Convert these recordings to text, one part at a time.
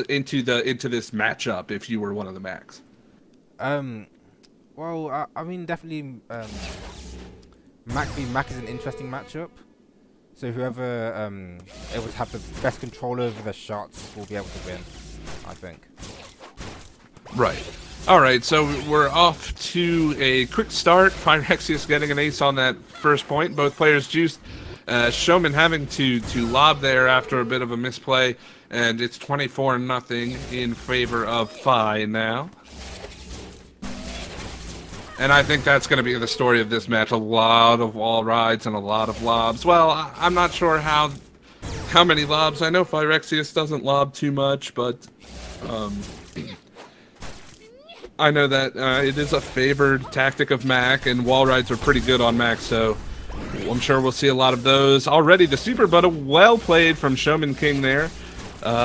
into this matchup if you were one of the Macs? Well, I mean, definitely, Mac v Mac is an interesting matchup. So whoever able to have the best control over the shots will be able to win, I think. Right. All right, so we're off to a quick start. Phyrexius getting an ace on that first point. Both players juiced. Schauman having to lob there after a bit of a misplay, and it's 24-0 in favor of Phy now. And I think that's going to be the story of this match. A lot of wall rides and a lot of lobs. Well, I'm not sure how many lobs. I know Phyrexius doesn't lob too much, but I know that it is a favored tactic of Mac, and wall rides are pretty good on Mac, so I'm sure we'll see a lot of those. Already the super, but a well played from SchaumanKing there.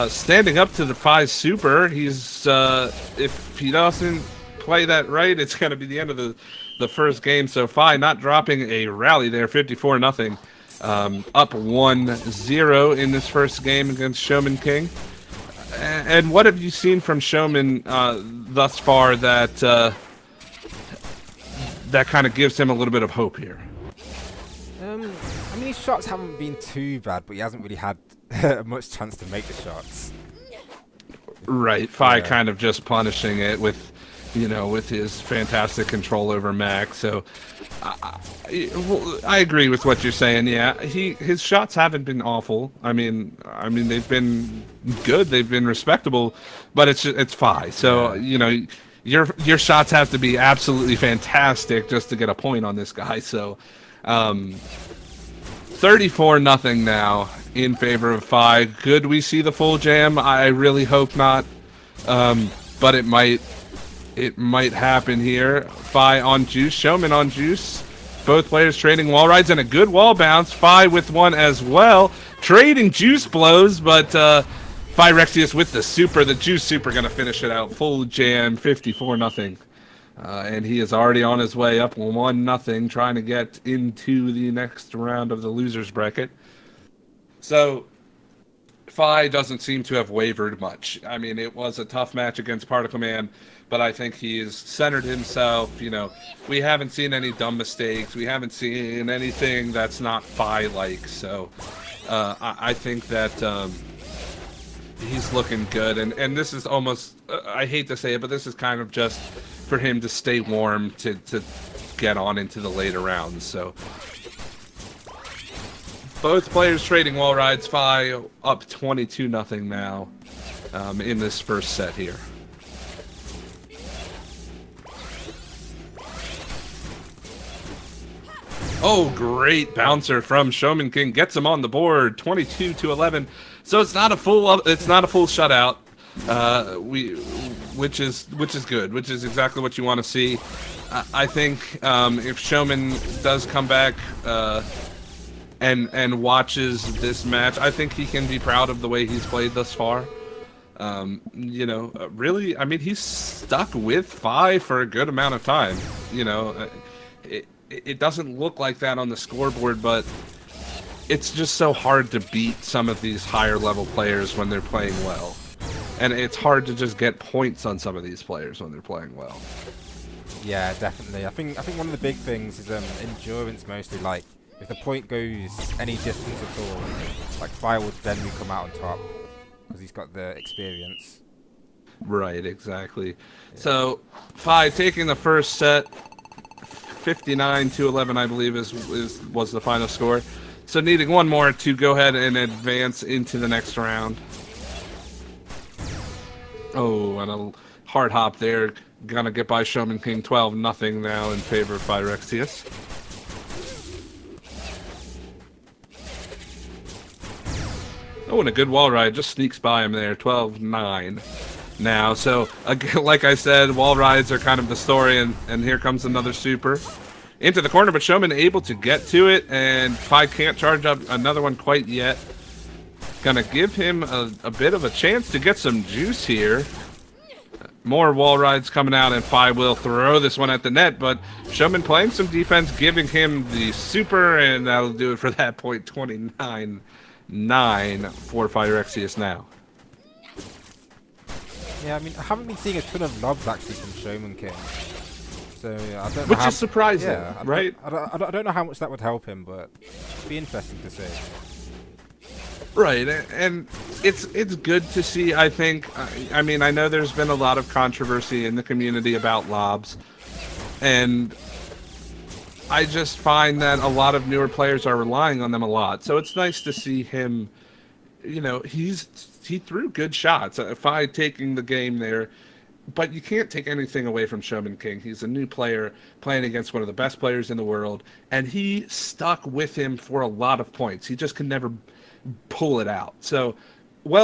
Standing up to the Phi super. He's, if he doesn't play that right, it's going to be the end of the first game. So Phi not dropping a rally there, 54-0. Up 1-0 in this first game against SchaumanKing. And what have you seen from Schauman thus far that that kind of gives him a little bit of hope here? I mean, his shots haven't been too bad, but he hasn't really had much chance to make the shots. Right, Phi kind of just punishing it with, you know, with his fantastic control over Mac. So I agree with what you're saying. Yeah, his shots haven't been awful. I mean they've been good. They've been respectable, but it's Phi. So you know, your shots have to be absolutely fantastic just to get a point on this guy. So 34-0 now in favor of Phi. Could we see the full jam? I really hope not, but it might. It might happen here. Phi on juice, Schauman on juice. Both players trading wall rides and a good wall bounce. Phi with one as well. Trading juice blows, but Phyrexius with the super. The juice super going to finish it out. Full jam, 54-0. And he is already on his way up 1-0, trying to get into the next round of the losers bracket. So Phi doesn't seem to have wavered much. I mean, it was a tough match against Particle Man, but I think he's centered himself. You know, we haven't seen any dumb mistakes. We haven't seen anything that's not Phi-like. So I think that he's looking good. And this is almost, I hate to say it, but this is kind of just for him to stay warm to get on into the later rounds. So both players trading wall rides. Phi up 22-0 now in this first set here. Oh, great bouncer from SchaumanKing, gets him on the board, 22-11. So it's not a full shutout. Which is good, which is exactly what you want to see. I think if Schauman does come back and watches this match, I think he can be proud of the way he's played thus far. You know, really, I mean, he's stuck with Phi for a good amount of time. You know, it doesn't look like that on the scoreboard, but it's just so hard to beat some of these higher level players when they're playing well. And it's hard to just get points on some of these players when they're playing well. Yeah, definitely. I think one of the big things is endurance mostly. Like, if the point goes any distance at all, like Phi would then come out on top because he's got the experience. Right, exactly. Yeah. So Phi taking the first set, 59-11, I believe was the final score. So needing one more to go ahead and advance into the next round. Oh, and a hard hop there. Gonna get by SchaumanKing, 12-0 now in favor of Phyrexius. Oh, and a good wall ride. Just sneaks by him there, 12-9 now. So, again, like I said, wall rides are kind of the story, and here comes another super. Into the corner, but Schauman able to get to it, and Phi can't charge up another one quite yet. Gonna give him a bit of a chance to get some juice here. More wall rides coming out, and Phi will throw this one at the net, but Schauman playing some defense, giving him the super, and that'll do it for that point. 29-9 for Phyrexius now. Yeah, I mean, I haven't been seeing a ton of lobs actually from SchaumanKing. So I don't know Which how, is surprising, yeah, right? I don't know how much that would help him, but it'd be interesting to see. Right, and it's good to see. I think. I mean, I know there's been a lot of controversy in the community about lobs, and I just find that a lot of newer players are relying on them a lot. So it's nice to see him. You know, he threw good shots. Fi taking the game there, but you can't take anything away from SchaumanKing. He's a new player playing against one of the best players in the world, and he stuck with him for a lot of points. He just could never pull it out. So, well